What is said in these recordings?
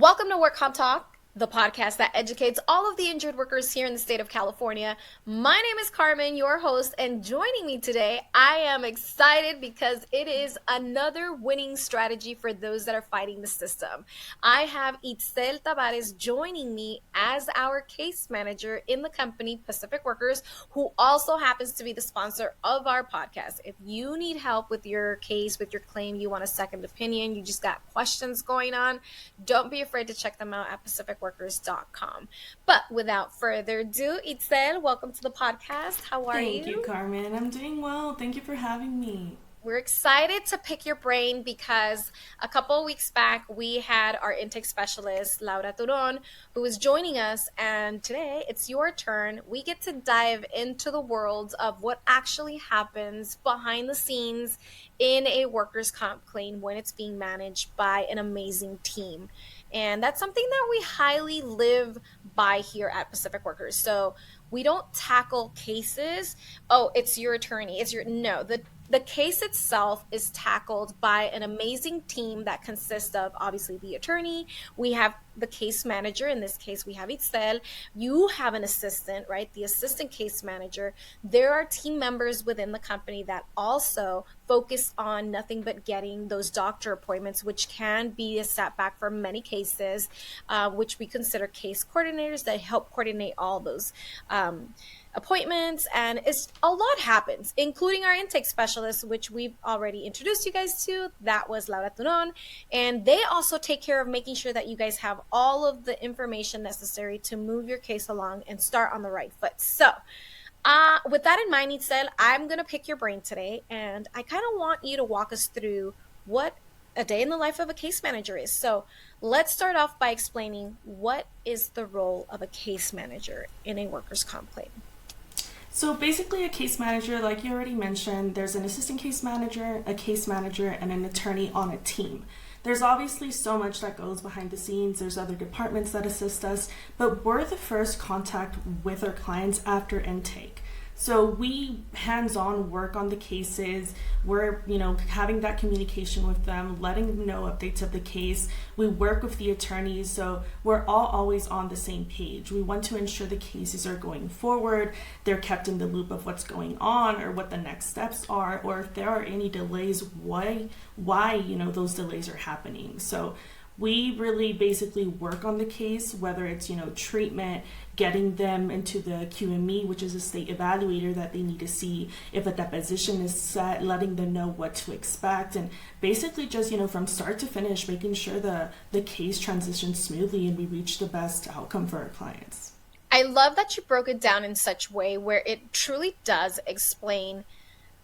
Welcome to Work Comp Talk, the podcast that educates all of the injured workers here in the state of California. My name is Carmen, your host, and joining me today, I am excited because it is another winning strategy for those that are fighting the system. I have Itzel Tabarez joining me as our case manager in the company Pacific Workers, who also happens to be the sponsor of our podcast. If you need help with your case, with your claim, you want a second opinion, you just got questions going on, don't be afraid to check them out at pacificworkers.com. But without further ado, Itzel, welcome to the podcast. How are you? Thank you, Carmen. I'm doing well. Thank you for having me. We're excited to pick your brain because a couple of weeks back, we had our intake specialist, Laura Turon, who is joining us. And today it's your turn. We get to dive into the world of what actually happens behind the scenes in a workers' comp claim when it's being managed by an amazing team. And that's something that we highly live by here at Pacific Workers. So we don't tackle cases. Oh, it's your attorney. No, the case itself is tackled by an amazing team that consists of obviously the attorney. We have the case manager. In this case, we have Itzel. You have an assistant, right? The assistant case manager. There are team members within the company that also focus on nothing but getting those doctor appointments, which can be a setback for many cases, which we consider case coordinators that help coordinate all those appointments. And it's a lot happens, including our intake specialist, which we've already introduced you guys to. That was Laura Turon. And they also take care of making sure that you guys have all of the information necessary to move your case along and start on the right foot. So with that in mind, Itzel, I'm going to pick your brain today, and I kind of want you to walk us through what a day in the life of a case manager is. So let's start off by explaining what is the role of a case manager in a workers' comp claim. So basically, a case manager, like you already mentioned, there's an assistant case manager, a case manager, and an attorney on a team. There's obviously so much that goes behind the scenes. There's other departments that assist us, but we're the first contact with our clients after intake. So we hands-on work on the cases. We're, having that communication with them, letting them know updates of the case. We work with the attorneys, so we're all always on the same page. We want to ensure the cases are going forward. They're kept in the loop of what's going on or what the next steps are, or if there are any delays, why those delays are happening. So we really basically work on the case, whether it's, treatment, getting them into the QME, which is a state evaluator that they need to see if a deposition is set, letting them know what to expect, and basically just, from start to finish, making sure the case transitions smoothly and we reach the best outcome for our clients. I love that you broke it down in such a way where it truly does explain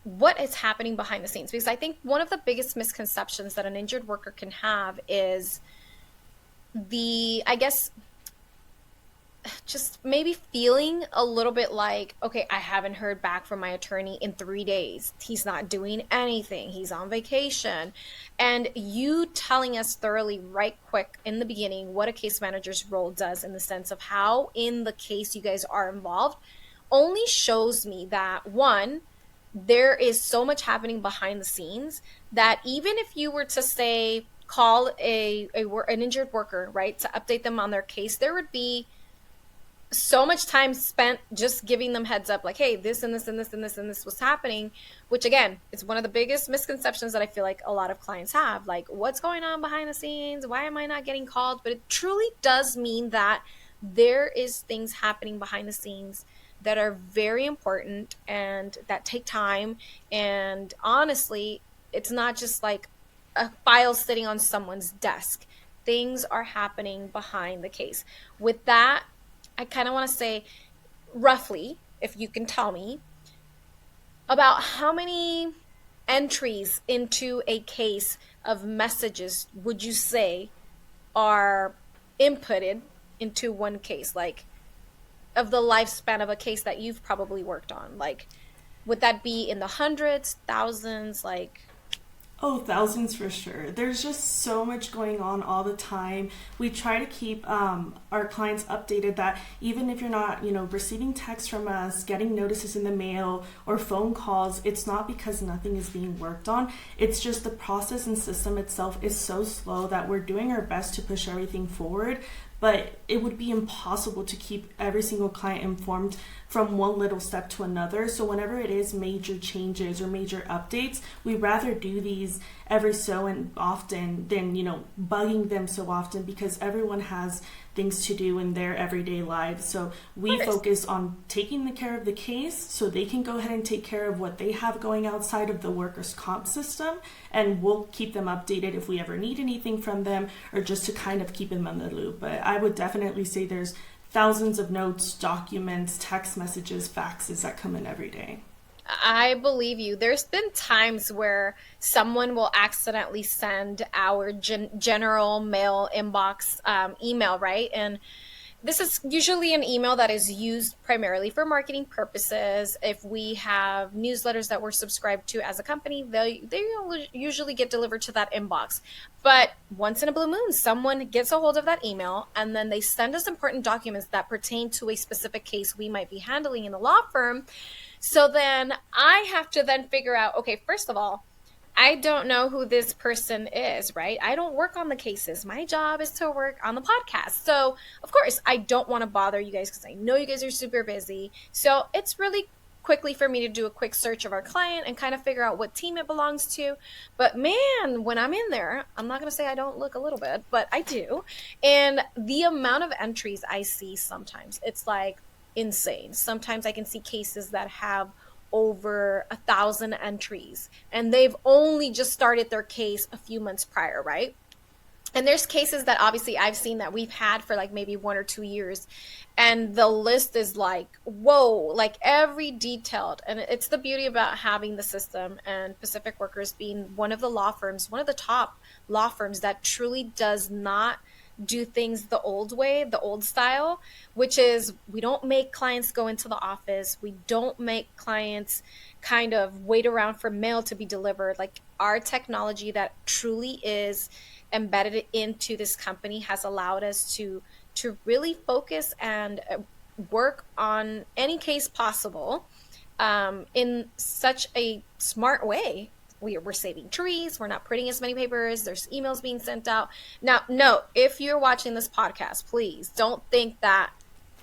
what is happening behind the scenes, because I think one of the biggest misconceptions that an injured worker can have is just maybe feeling a little bit like, okay, I haven't heard back from my attorney in 3 days. He's not doing anything. He's on vacation. And you telling us thoroughly right quick in the beginning what a case manager's role does in the sense of how in the case you guys are involved only shows me that, one, there is so much happening behind the scenes that even if you were to say, call an injured worker, right, to update them on their case, there would be so much time spent just giving them heads up, like, hey, this and this and this and this and this was happening, which again, is one of the biggest misconceptions that I feel like a lot of clients have, like, what's going on behind the scenes? Why am I not getting called? But it truly does mean that there is things happening behind the scenes that are very important and that take time. And honestly, it's not just like a file sitting on someone's desk. Things are happening behind the case. With that, I kind of want to say, roughly, if you can tell me, about how many entries into a case of messages would you say are inputted into one case, like of the lifespan of a case that you've probably worked on? Like, would that be in the hundreds, thousands? Like, Oh, thousands for sure. There's just so much going on all the time. We try to keep our clients updated that even if you're not, receiving texts from us, getting notices in the mail, or phone calls, it's not because nothing is being worked on. It's just the process and system itself is so slow that we're doing our best to push everything forward. But it would be impossible to keep every single client informed from one little step to another. So whenever it is major changes or major updates, we rather do these every so and often than, bugging them so often, because everyone has things to do in their everyday lives. So we Of course. focus on taking the care of the case so they can go ahead and take care of what they have going outside of the workers' comp system, and we'll keep them updated if we ever need anything from them, or just to kind of keep them in the loop. But I would definitely say there's thousands of notes, documents, text messages, faxes that come in every day. I believe you. There's been times where someone will accidentally send our general mail inbox email, right? And this is usually an email that is used primarily for marketing purposes. If we have newsletters that we're subscribed to as a company, they usually get delivered to that inbox. But once in a blue moon, someone gets a hold of that email and then they send us important documents that pertain to a specific case we might be handling in the law firm. So then I have to then figure out, okay, first of all, I don't know who this person is, right? I don't work on the cases. My job is to work on the podcast. So, of course, I don't want to bother you guys because I know you guys are super busy. So, it's really quickly for me to do a quick search of our client and kind of figure out what team it belongs to. But man, when I'm in there, I'm not going to say I don't look a little bit, but I do. And the amount of entries I see sometimes, it's like insane. Sometimes I can see cases that have over 1,000 entries and they've only just started their case a few months prior, right? And there's cases that obviously I've seen that we've had for like maybe 1 or 2 years, and the list is like, whoa, like every detailed. And it's the beauty about having the system, and Pacific Workers being one of the law firms, one of the top law firms that truly does not do things the old way, the old style, which is we don't make clients go into the office. We don't make clients kind of wait around for mail to be delivered. Like our technology that truly is embedded into this company has allowed us to really focus and work on any case possible in such a smart way. We're saving trees. We're not printing as many papers. There's emails being sent out. Now, no, if you're watching this podcast, please don't think that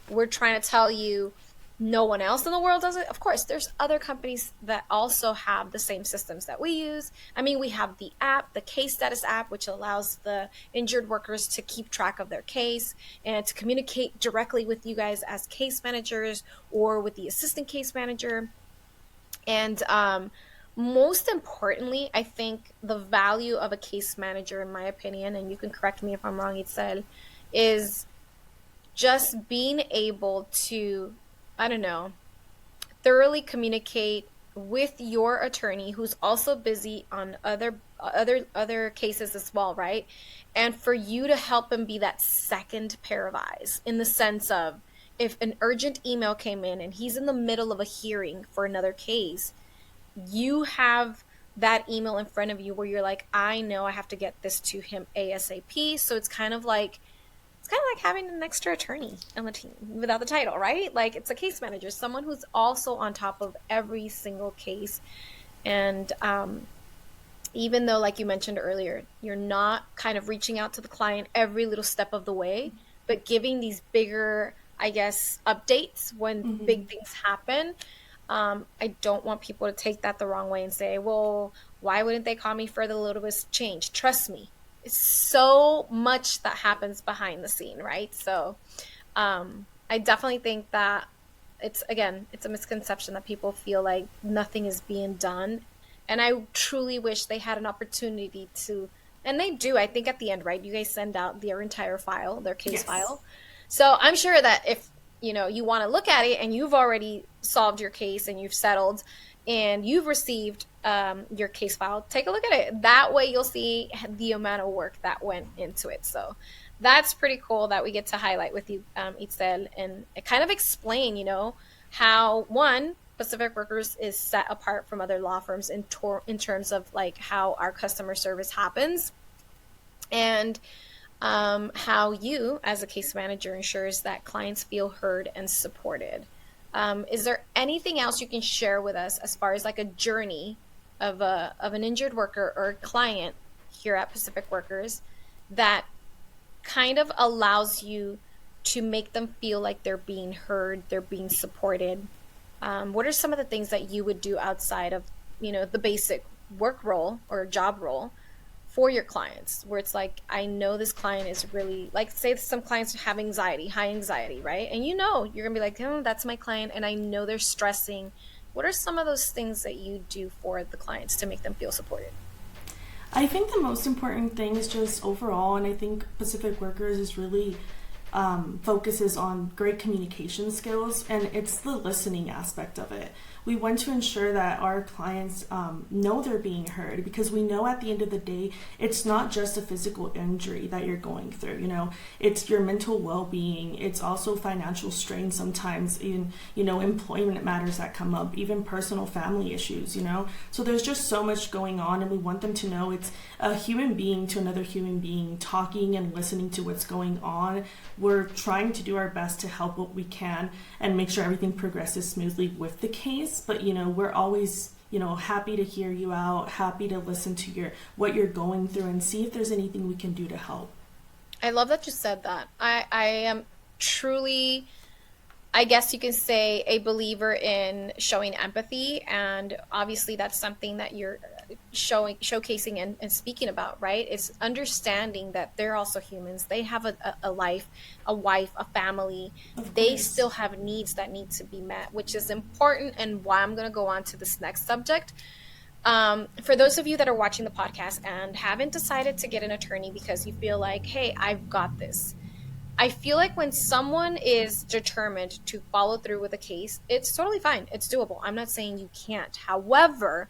we're trying to tell you no one else in the world does it. Of course, there's other companies that also have the same systems that we use. I mean, we have the app, the case status app, which allows the injured workers to keep track of their case and to communicate directly with you guys as case managers or with the assistant case manager. And most importantly, I think the value of a case manager, in my opinion, and you can correct me if I'm wrong, Itzel, is just being able to, I don't know, thoroughly communicate with your attorney who's also busy on other cases as well, right? And for you to help him be that second pair of eyes, in the sense of if an urgent email came in and he's in the middle of a hearing for another case, you have that email in front of you where you're like, I know I have to get this to him ASAP. So it's kind of like having an extra attorney on the team without the title, right? Like it's a case manager, someone who's also on top of every single case. And even though, like you mentioned earlier, you're not kind of reaching out to the client every little step of the way, but giving these bigger, I guess, updates when Mm-hmm. big things happen. I don't want people to take that the wrong way and say, well, why wouldn't they call me for the littlest change? Trust me, it's so much that happens behind the scene, right? So I definitely think that it's a misconception that people feel like nothing is being done. And I truly wish they had an opportunity to, and they do, I think at the end, right? You guys send out their entire file, their case Yes. file. So I'm sure that if you want to look at it and you've already solved your case and you've settled and you've received your case file, take a look at it. That way you'll see the amount of work that went into it. So that's pretty cool that we get to highlight with you, Itzel, and kind of explain, how one, Pacific Workers is set apart from other law firms in terms of like how our customer service happens, and how you, as a case manager, ensures that clients feel heard and supported. Is there anything else you can share with us as far as like a journey of an injured worker or a client here at Pacific Workers that kind of allows you to make them feel like they're being heard, they're being supported? What are some of the things that you would do outside of, the basic work role or job role for your clients, where it's like, I know this client is really, like, say some clients have anxiety, high anxiety, right? And you're gonna be like, oh, that's my client, and I know they're stressing. What are some of those things that you do for the clients to make them feel supported? I think the most important thing is just overall, and I think Pacific Workers is really focuses on great communication skills, and it's the listening aspect of it. We want to ensure that our clients know they're being heard, because we know at the end of the day, it's not just a physical injury that you're going through. It's your mental well-being. It's also financial strain sometimes, in employment matters that come up, even personal family issues. So there's just so much going on, and we want them to know it's a human being to another human being talking and listening to what's going on. We're trying to do our best to help what we can and make sure everything progresses smoothly with the case. But, we're always, happy to hear you out, happy to listen to what you're going through and see if there's anything we can do to help. I love that you said that. I am truly, I guess you can say, a believer in showing empathy, and obviously that's something that you're showcasing and speaking about, right? It's understanding that they're also humans. They have a life, a wife, a family. They still have needs that need to be met, which is important, and why I'm going to go on to this next subject. For those of you that are watching the podcast and haven't decided to get an attorney because you feel like, hey, I've got this. I feel like when someone is determined to follow through with a case, it's totally fine. It's doable. I'm not saying you can't. However,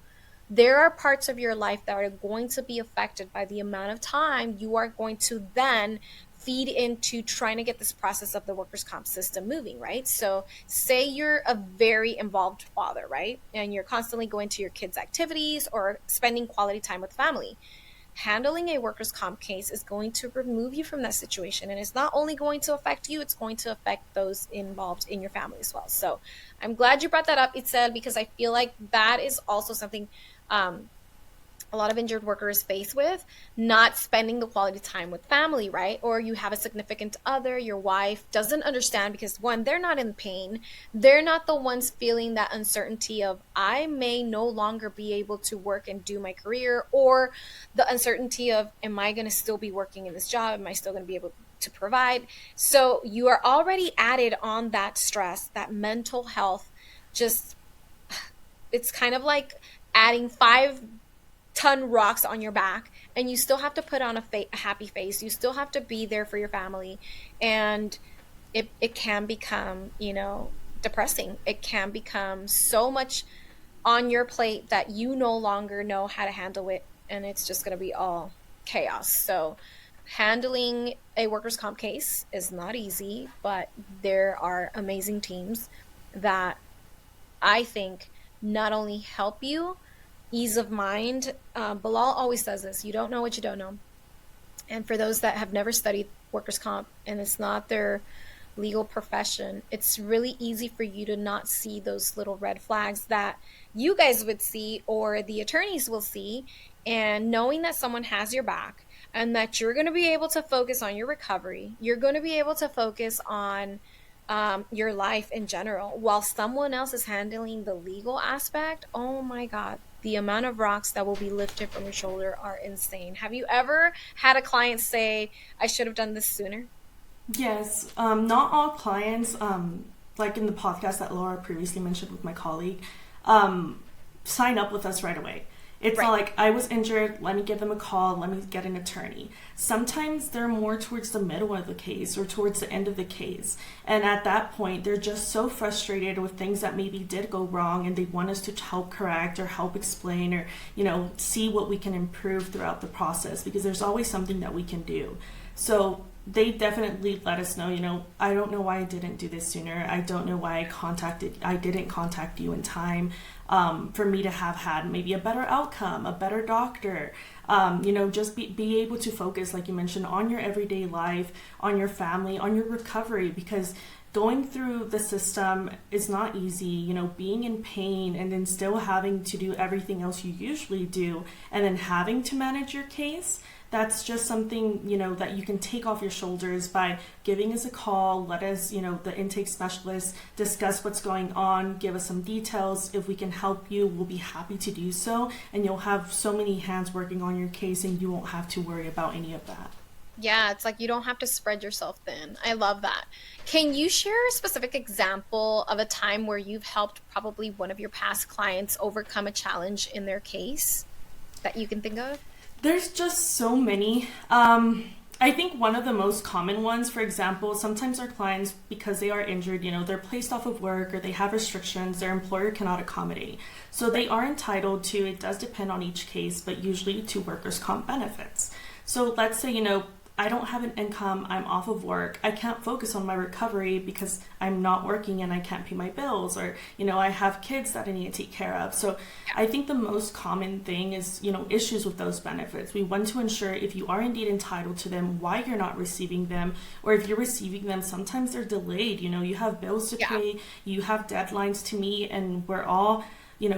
there are parts of your life that are going to be affected by the amount of time you are going to then feed into trying to get this process of the workers' comp system moving, right? So say you're a very involved father, right? And you're constantly going to your kids' activities or spending quality time with family. Handling a workers' comp case is going to remove you from that situation. And it's not only going to affect you, it's going to affect those involved in your family as well. So I'm glad you brought that up, Itzel, because I feel like that is also something a lot of injured workers face with, not spending the quality time with family, right? Or you have a significant other, your wife doesn't understand because, one, they're not in pain. They're not the ones feeling that uncertainty of, I may no longer be able to work and do my career, or the uncertainty of, am I going to still be working in this job? Am I still going to be able to provide? So you are already added on that stress, that mental health. Just, it's kind of like adding 5-ton rocks on your back, and you still have to put on a happy face. You still have to be there for your family, and it can become, depressing. It can become so much on your plate that you no longer know how to handle it, and it's just going to be all chaos. So handling a workers' comp case is not easy, but there are amazing teams that I think not only help you ease of mind. Bilal always says this: you don't know what you don't know. And for those that have never studied workers' comp and it's not their legal profession, it's really easy for you to not see those little red flags that you guys would see or the attorneys will see. And knowing that someone has your back and that you're going to be able to focus on your recovery, you're going to be able to focus on your life in general while someone else is handling the legal aspect. Oh my God, the amount of rocks that will be lifted from your shoulder are insane. Have you ever had a client say, I should have done this sooner? Yes. Not all clients, like in the podcast that Laura previously mentioned with my colleague, sign up with us right away. It's Right. not like, I was injured, let me give them a call, let me get an attorney. Sometimes they're more towards the middle of the case or towards the end of the case. And at that point, they're just so frustrated with things that maybe did go wrong, and they want us to help correct or help explain or, see what we can improve throughout the process, because there's always something that we can do. So they definitely let us know, I don't know why I didn't do this sooner. I don't know why I didn't contact you in time, for me to have had maybe a better outcome, a better doctor. Just be able to focus, like you mentioned, on your everyday life, on your family, on your recovery, because going through the system is not easy, being in pain and then still having to do everything else you usually do and then having to manage your case. That's just something, that you can take off your shoulders by giving us a call. Let us, the intake specialist, discuss what's going on, give us some details. If we can help you, we'll be happy to do so. And you'll have so many hands working on your case and you won't have to worry about any of that. Yeah, it's like you don't have to spread yourself thin. I love that. Can you share a specific example of a time where you've helped probably one of your past clients overcome a challenge in their case that you can think of? There's just so many. I think one of the most common ones, for example, sometimes our clients, because they are injured, they're placed off of work or they have restrictions their employer cannot accommodate. So they are entitled to, it does depend on each case, but usually to workers' comp benefits. So let's say, I don't have an income, I'm off of work, I can't focus on my recovery because I'm not working and I can't pay my bills, or, I have kids that I need to take care of. So I think the most common thing is, issues with those benefits. We want to ensure if you are indeed entitled to them, why you're not receiving them, or if you're receiving them, sometimes they're delayed. You have bills to Yeah. pay, you have deadlines to meet, and we're all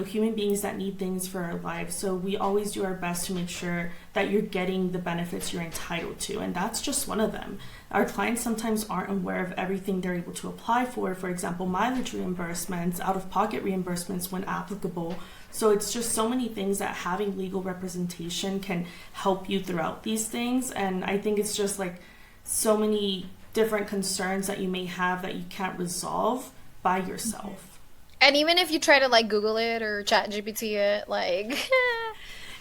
human beings that need things for our lives. So we always do our best to make sure that you're getting the benefits you're entitled to. And that's just one of them. Our clients sometimes aren't aware of everything they're able to apply for example, mileage reimbursements, out of pocket reimbursements when applicable. So it's just so many things that having legal representation can help you throughout these things. And I think it's just like so many different concerns that you may have that you can't resolve by yourself. And even if you try to like Google it or chat GPT it, like,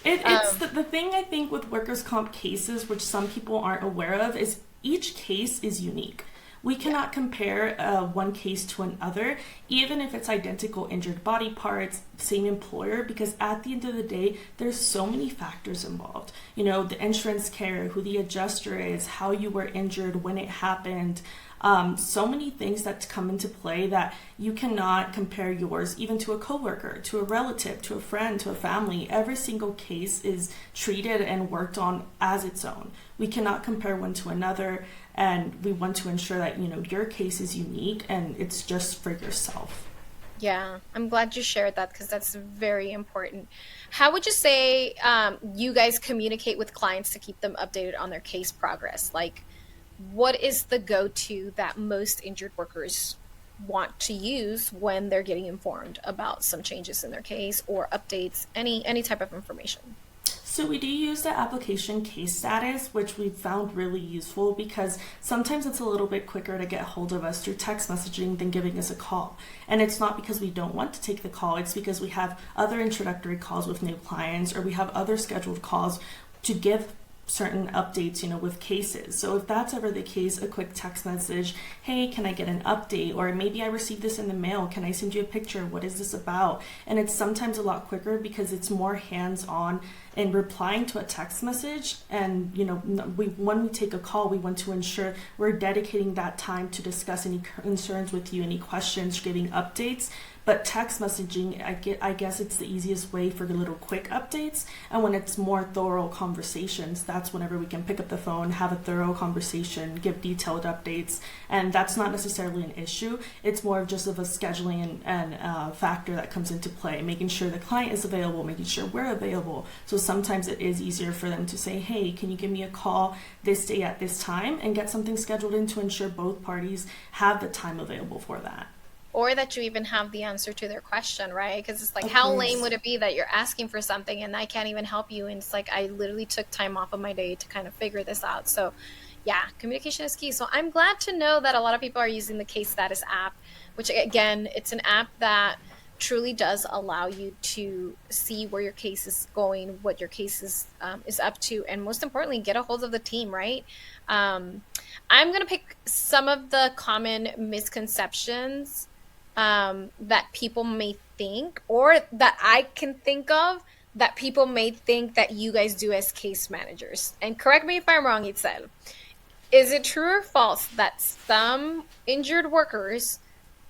It's um, the thing I think with workers' comp cases, which some people aren't aware of, is each case is unique. We yeah, cannot compare one case to another, even if it's identical injured body parts, same employer, because at the end of the day, there's so many factors involved. The insurance carrier, who the adjuster is, how you were injured, when it happened. So many things that come into play that you cannot compare yours even to a coworker, to a relative, to a friend, to a family. Every single case is treated and worked on as its own. We cannot compare one to another, and we want to ensure that your case is unique and it's just for yourself. yeah. I'm glad you shared that because that's very important. How would you say you guys communicate with clients to keep them updated on their case progress? Like, what is the go-to that most injured workers want to use when they're getting informed about some changes in their case or updates, any type of information? So we do use the application case status, which we've found really useful because sometimes it's a little bit quicker to get hold of us through text messaging than giving us a call. And it's not because we don't want to take the call, it's because we have other introductory calls with new clients, or we have other scheduled calls to give certain updates, with cases. So if that's ever the case, a quick text message, hey, can I get an update? Or maybe I received this in the mail. Can I send you a picture? What is this about? And it's sometimes a lot quicker because it's more hands-on in replying to a text message. And, when we take a call, we want to ensure we're dedicating that time to discuss any concerns with you, any questions, giving updates. But text messaging, I guess it's the easiest way for the little quick updates. And when it's more thorough conversations, that's whenever we can pick up the phone, have a thorough conversation, give detailed updates. And that's not necessarily an issue. It's more of just of a scheduling and factor that comes into play, making sure the client is available, making sure we're available. So sometimes it is easier for them to say, hey, can you give me a call this day at this time, and get something scheduled in to ensure both parties have the time available for that. Or that you even have the answer to their question, right? Because it's like, Of how lame course. would it be that you're asking for something and I can't even help you? And it's like, I literally took time off of my day to kind of figure this out. So, yeah, communication is key. So, I'm glad to know that a lot of people are using the Case Status app, which, again, it's an app that truly does allow you to see where your case is going, what your case is up to, and most importantly, get a hold of the team, right? Um, I'm going to pick some of the common misconceptions that people may think, or that I can think of, that people may think that you guys do as case managers. And correct me if I'm wrong, Itzel. Is it true or false that some injured workers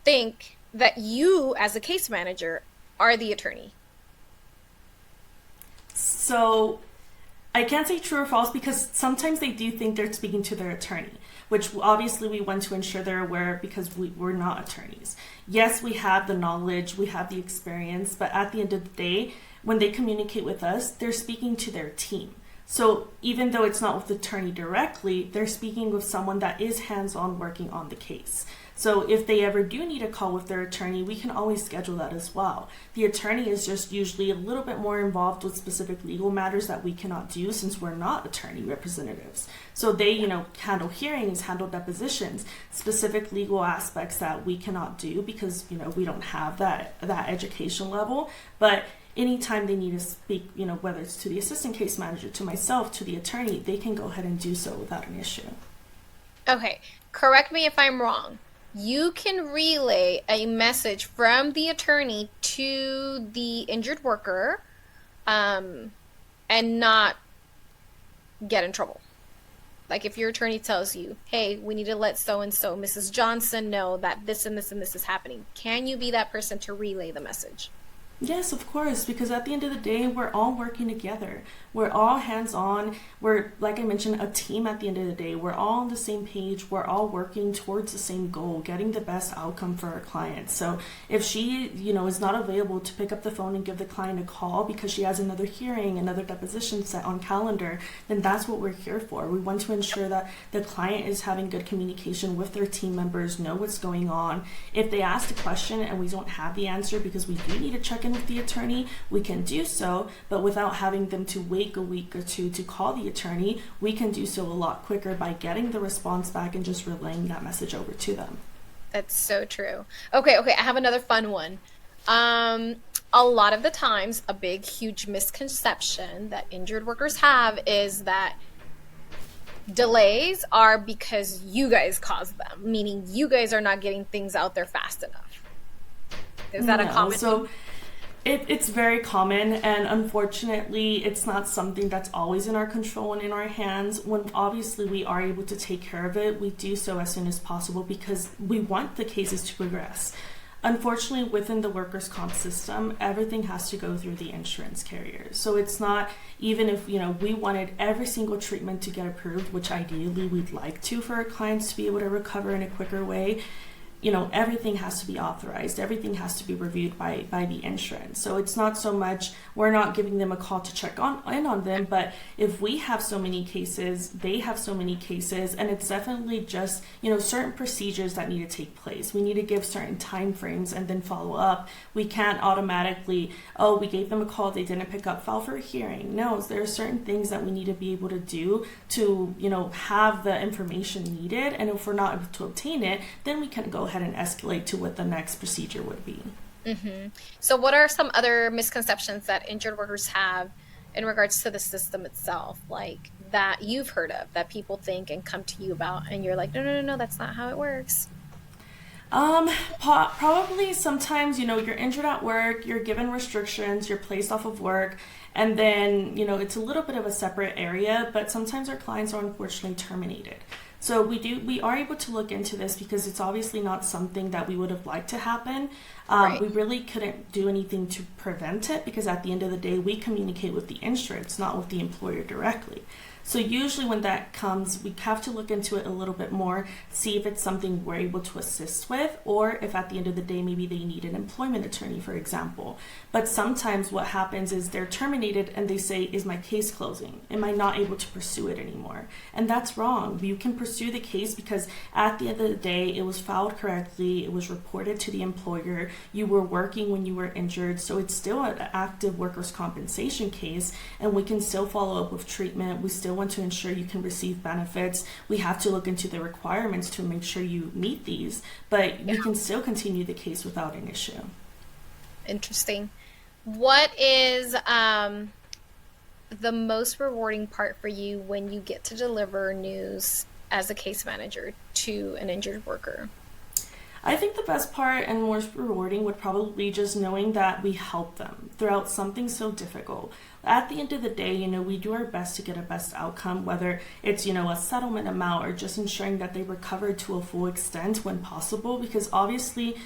think that you, as a case manager, are the attorney? So I can't say true or false because sometimes they do think they're speaking to their attorney, which obviously we want to ensure they're aware because we're not attorneys. Yes, we have the knowledge, we have the experience, but at the end of the day, when they communicate with us, they're speaking to their team. So even though it's not with the attorney directly, they're speaking with someone that is hands-on working on the case. So if they ever do need a call with their attorney, we can always schedule that as well. The attorney is just usually a little bit more involved with specific legal matters that we cannot do since we're not attorney representatives. So they, handle hearings, handle depositions, specific legal aspects that we cannot do because, we don't have that education level. But anytime they need to speak, whether it's to the assistant case manager, to myself, to the attorney, they can go ahead and do so without an issue. Okay, correct me if I'm wrong. You can relay a message from the attorney to the injured worker, and not get in trouble. Like if your attorney tells you, hey, we need to let so and so, Mrs. Johnson, know that this and this and this is happening, can you be that person to relay the message? Yes, of course, because at the end of the day, we're all working together. We're all hands on. We're, like I mentioned, a team at the end of the day. We're all on the same page. We're all working towards the same goal, getting the best outcome for our client. So if she, is not available to pick up the phone and give the client a call because she has another hearing, another deposition set on calendar, then that's what we're here for. We want to ensure that the client is having good communication with their team members, know what's going on. If they ask a question and we don't have the answer because we do need to check in with the attorney, we can do so, but without having them to wait a week or two to call the attorney, we can do so a lot quicker by getting the response back and just relaying that message over to them. That's so true. Okay, I have another fun one. A lot of the times, a big, huge misconception that injured workers have is that delays are because you guys caused them, meaning you guys are not getting things out there fast enough. Is that a No, common so thing? it's very common, and unfortunately, it's not something that's always in our control and in our hands. When obviously we are able to take care of it, we do so as soon as possible because we want the cases to progress. Unfortunately, within the workers' comp system, everything has to go through the insurance carrier. So it's not even if we wanted every single treatment to get approved, which ideally we'd like to for our clients to be able to recover in a quicker way. Everything has to be authorized. Everything has to be reviewed by the insurance. So it's not so much we're not giving them a call to check in on them, but if we have so many cases, they have so many cases, and it's definitely just certain procedures that need to take place. We need to give certain time frames and then follow up. We can't automatically, oh, we gave them a call, they didn't pick up, file for a hearing. No, there are certain things that we need to be able to do to have the information needed, and if we're not able to obtain it, then we can go ahead and escalate to what the next procedure would be. So, what are some other misconceptions that injured workers have in regards to the system itself, like that you've heard of, that people think and come to you about, and you're like, no, no, no, no, that's not how it works? Probably sometimes, you're injured at work, you're given restrictions, you're placed off of work, and then, it's a little bit of a separate area, but sometimes our clients are unfortunately terminated. So we are able to look into this because it's obviously not something that we would have liked to happen. Right. We really couldn't do anything to prevent it because at the end of the day, we communicate with the insurance, not with the employer directly. So usually when that comes, we have to look into it a little bit more, see if it's something we're able to assist with, or if at the end of the day, maybe they need an employment attorney, for example. But sometimes what happens is they're terminated and they say, is my case closing? Am I not able to pursue it anymore? And that's wrong. You can pursue the case because at the end of the day, it was filed correctly, it was reported to the employer, you were working when you were injured, so it's still an active workers' compensation case, and we can still follow up with treatment. We still want to ensure you can receive benefits. We have to look into the requirements to make sure you meet these, but we can still continue the case without an issue. Interesting. What is the most rewarding part for you when you get to deliver news as a case manager to an injured worker? I think the best part and most rewarding would probably be just knowing that we help them throughout something so difficult. At the end of the day, we do our best to get a best outcome, whether it's, a settlement amount or just ensuring that they recover to a full extent when possible, because obviously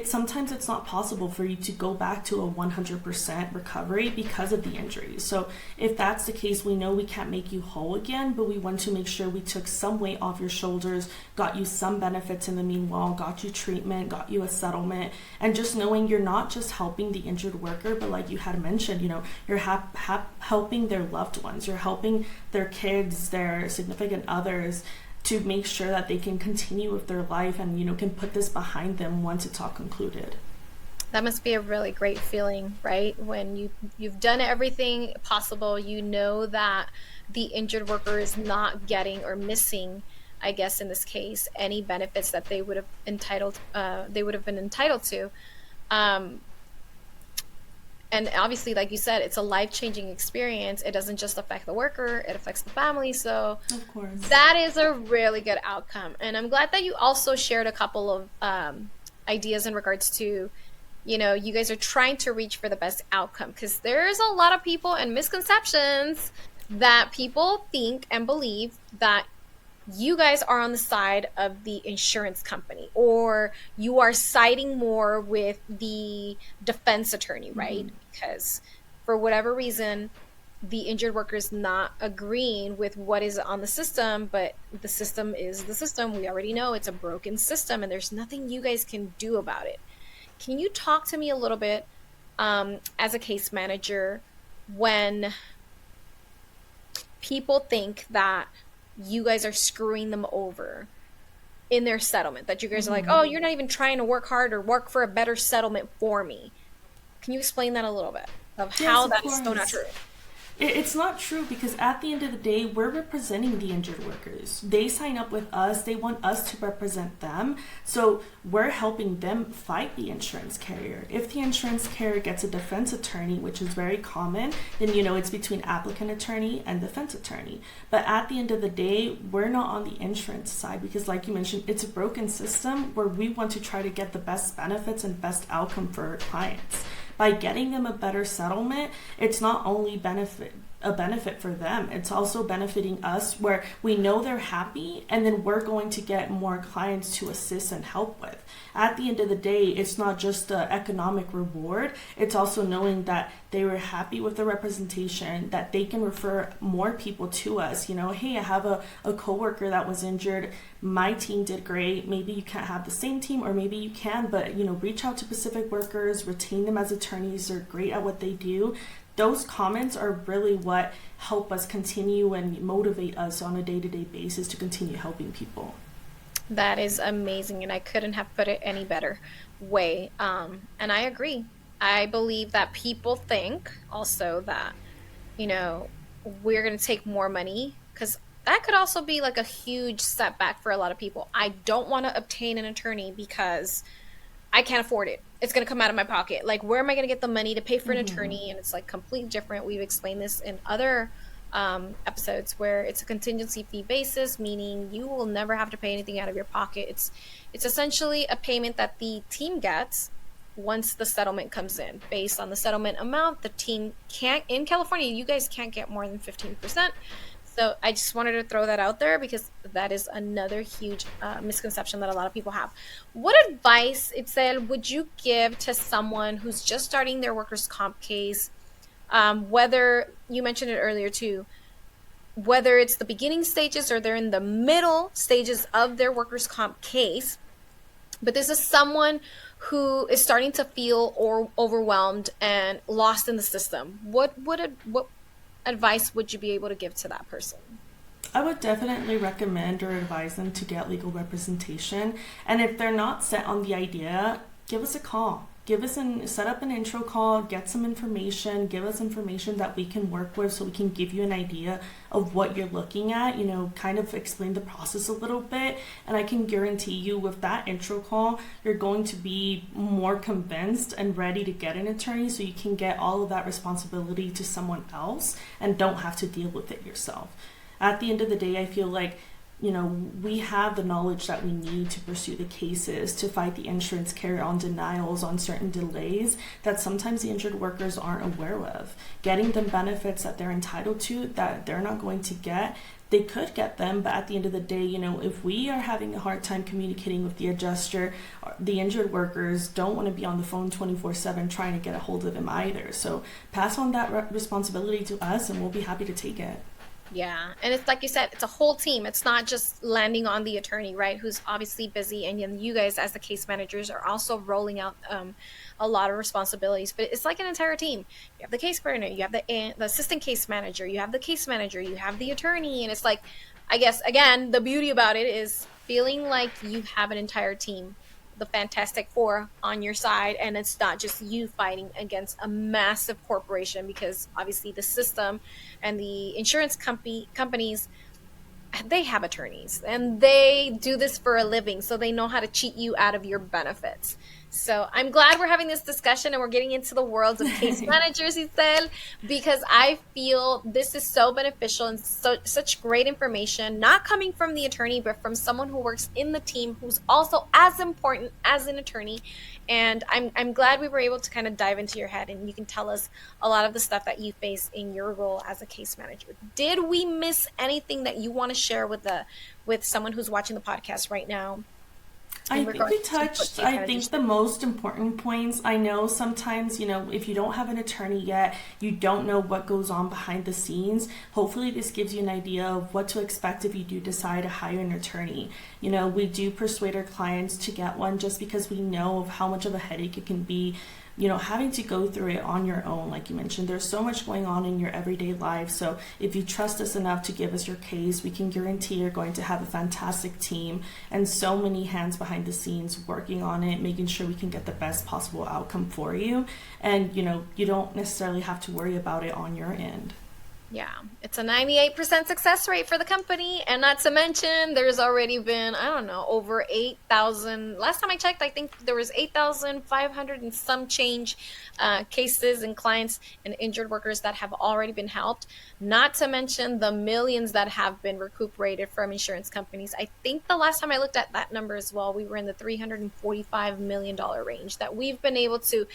sometimes it's not possible for you to go back to a 100% recovery because of the injury. So if that's the case, we know we can't make you whole again, but we want to make sure we took some weight off your shoulders, got you some benefits in the meanwhile, got you treatment, got you a settlement, and just knowing you're not just helping the injured worker, but like you had mentioned, you're helping their loved ones, you're helping their kids, their significant others, to make sure that they can continue with their life and can put this behind them once it's all concluded. That must be a really great feeling, right? When you've done everything possible, you know that the injured worker is not getting or missing, I guess in this case, any benefits that they would have been entitled to. And obviously, like you said, it's a life-changing experience. It doesn't just affect the worker, it affects the family. So Of course. that is a really good outcome. And I'm glad that you also shared a couple of ideas in regards to, you guys are trying to reach for the best outcome, because there's a lot of people and misconceptions that people think and believe that you guys are on the side of the insurance company, or you are siding more with the defense attorney, right? Mm-hmm. Because for whatever reason, the injured worker is not agreeing with what is on the system, but the system is the system. We already know it's a broken system, and there's nothing you guys can do about it. Can you talk to me a little bit as a case manager when people think that you guys are screwing them over in their settlement, that you guys are like, oh, you're not even trying to work hard or work for a better settlement for me? Can you explain that a little bit of how that is so not true? It's not true, because at the end of the day, we're representing the injured workers. They sign up with us. They want us to represent them. So we're helping them fight the insurance carrier. If the insurance carrier gets a defense attorney, which is very common, then it's between applicant attorney and defense attorney. But at the end of the day, we're not on the insurance side, because like you mentioned, it's a broken system where we want to try to get the best benefits and best outcome for our clients. By getting them a better settlement, it's not only a benefit for them, it's also benefiting us, where we know they're happy, and then we're going to get more clients to assist and help with. At the end of the day, it's not just the economic reward, it's also knowing that they were happy with the representation, that they can refer more people to us. Hey, I have a coworker that was injured, my team did great. Maybe you can't have the same team, or maybe you can, but reach out to Pacific workers, retain them as attorneys. They're great at what they do. Those comments are really what help us continue and motivate us on a day-to-day basis to continue helping people. That is amazing, and I couldn't have put it any better way. And I agree. I believe that people think also that, we're going to take more money, because that could also be like a huge setback for a lot of people. I don't want to obtain an attorney because I can't afford it. It's going to come out of my pocket. Like, where am I going to get the money to pay for an attorney? And it's like completely different. We've explained this in other episodes, where it's a contingency fee basis, meaning you will never have to pay anything out of your pocket. It's essentially a payment that the team gets once the settlement comes in. Based on the settlement amount, the team can't, in California, you guys can't get more than 15%. So I just wanted to throw that out there, because that is another huge misconception that a lot of people have. What advice, Itzel, would you give to someone who's just starting their workers' comp case, whether, you mentioned it earlier too, whether it's the beginning stages or they're in the middle stages of their workers' comp case, but this is someone who is starting to feel or overwhelmed and lost in the system? What advice would you be able to give to that person? I would definitely recommend or advise them to get legal representation. And if they're not set on the idea, give us a call. Set up an intro call, get some information, give us information that we can work with, so we can give you an idea of what you're looking at, kind of explain the process a little bit. And I can guarantee you, with that intro call, you're going to be more convinced and ready to get an attorney, so you can get all of that responsibility to someone else and don't have to deal with it yourself. At the end of the day, I feel like we have the knowledge that we need to pursue the cases, to fight the insurance carrier on denials, on certain delays that sometimes the injured workers aren't aware of. Getting them benefits that they're entitled to that they're not going to get. They could get them, but at the end of the day, if we are having a hard time communicating with the adjuster, the injured workers don't want to be on the phone 24/7 trying to get a hold of him either. So pass on that responsibility to us, and we'll be happy to take it. Yeah. And it's like you said, it's a whole team. It's not just landing on the attorney, right? Who's obviously busy. And then you guys, as the case managers, are also rolling out a lot of responsibilities. But it's like an entire team. You have the case partner, you have the assistant case manager, you have the case manager, you have the attorney. And it's like, I guess, again, the beauty about it is feeling like you have an entire team, the Fantastic Four on your side, and it's not just you fighting against a massive corporation, because obviously the system and the insurance companies, they have attorneys and they do this for a living, so they know how to cheat you out of your benefits. So I'm glad we're having this discussion and we're getting into the worlds of case managers, Itzel, because I feel this is so beneficial and such great information, not coming from the attorney, but from someone who works in the team, who's also as important as an attorney. And I'm glad we were able to kind of dive into your head and you can tell us a lot of the stuff that you face in your role as a case manager. Did we miss anything that you want to share with someone who's watching the podcast right now? I think we touched, I think, the most important points. I know sometimes, if you don't have an attorney yet, you don't know what goes on behind the scenes. Hopefully this gives you an idea of what to expect if you do decide to hire an attorney. We do persuade our clients to get one just because we know of how much of a headache it can be, having to go through it on your own. Like you mentioned, there's so much going on in your everyday life. So if you trust us enough to give us your case, we can guarantee you're going to have a fantastic team and so many hands behind the scenes working on it, making sure we can get the best possible outcome for you. And, you don't necessarily have to worry about it on your end. Yeah, it's a 98% success rate for the company. And not to mention, there's already been, I don't know, over 8,000. Last time I checked, I think there was 8,500 and some change cases and clients and injured workers that have already been helped. Not to mention the millions that have been recuperated from insurance companies. I think the last time I looked at that number as well, we were in the $345 million range that we've been able to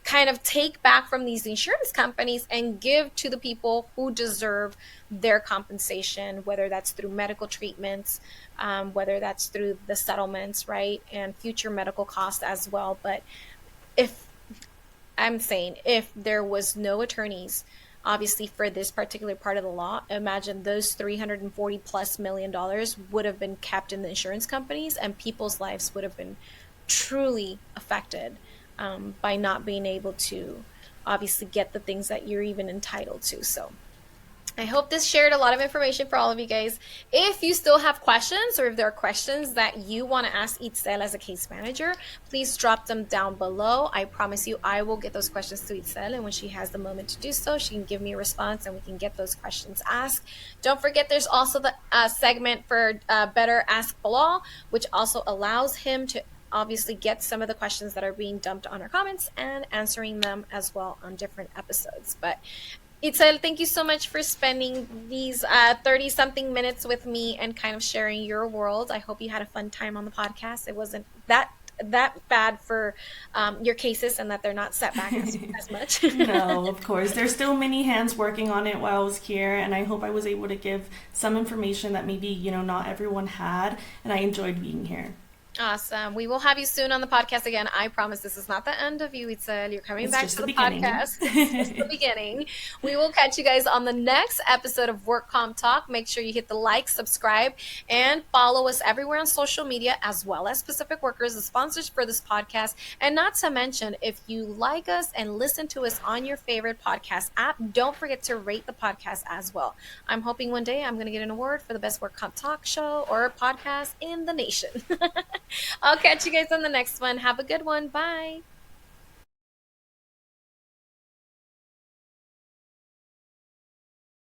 kind of take back from these insurance companies and give to the people who deserve their compensation, whether that's through medical treatments, whether that's through the settlements, right, and future medical costs as well. But if there was no attorneys, obviously for this particular part of the law, imagine those $340+ million would have been kept in the insurance companies and people's lives would have been truly affected by not being able to obviously get the things that you're even entitled to. So I hope this shared a lot of information for all of you guys. If you still have questions, or if there are questions that you want to ask Itzel as a case manager, please drop them down below. I promise you I will get those questions to Itzel, and when she has the moment to do so, she can give me a response and we can get those questions asked. Don't forget, there's also the segment for Better Ask Bilal, which also allows him to obviously get some of the questions that are being dumped on our comments and answering them as well on different episodes. But Itzel, thank you so much for spending these 30-something minutes with me and kind of sharing your world. I hope you had a fun time on the podcast. It wasn't that bad for your cases and that they're not set back as much. No, of course. There's still many hands working on it while I was here, and I hope I was able to give some information that maybe, not everyone had, and I enjoyed being here. Awesome. We will have you soon on the podcast again. I promise this is not the end of you, Itzel. You're coming back to the podcast. It's just the beginning. We will catch you guys on the next episode of Work Comp Talk. Make sure you hit the like, subscribe, and follow us everywhere on social media, as well as Specific Workers, the sponsors for this podcast. And not to mention, if you like us and listen to us on your favorite podcast app, don't forget to rate the podcast as well. I'm hoping one day I'm going to get an award for the best Work Comp Talk show or podcast in the nation. I'll catch you guys on the next one. Have a good one. Bye.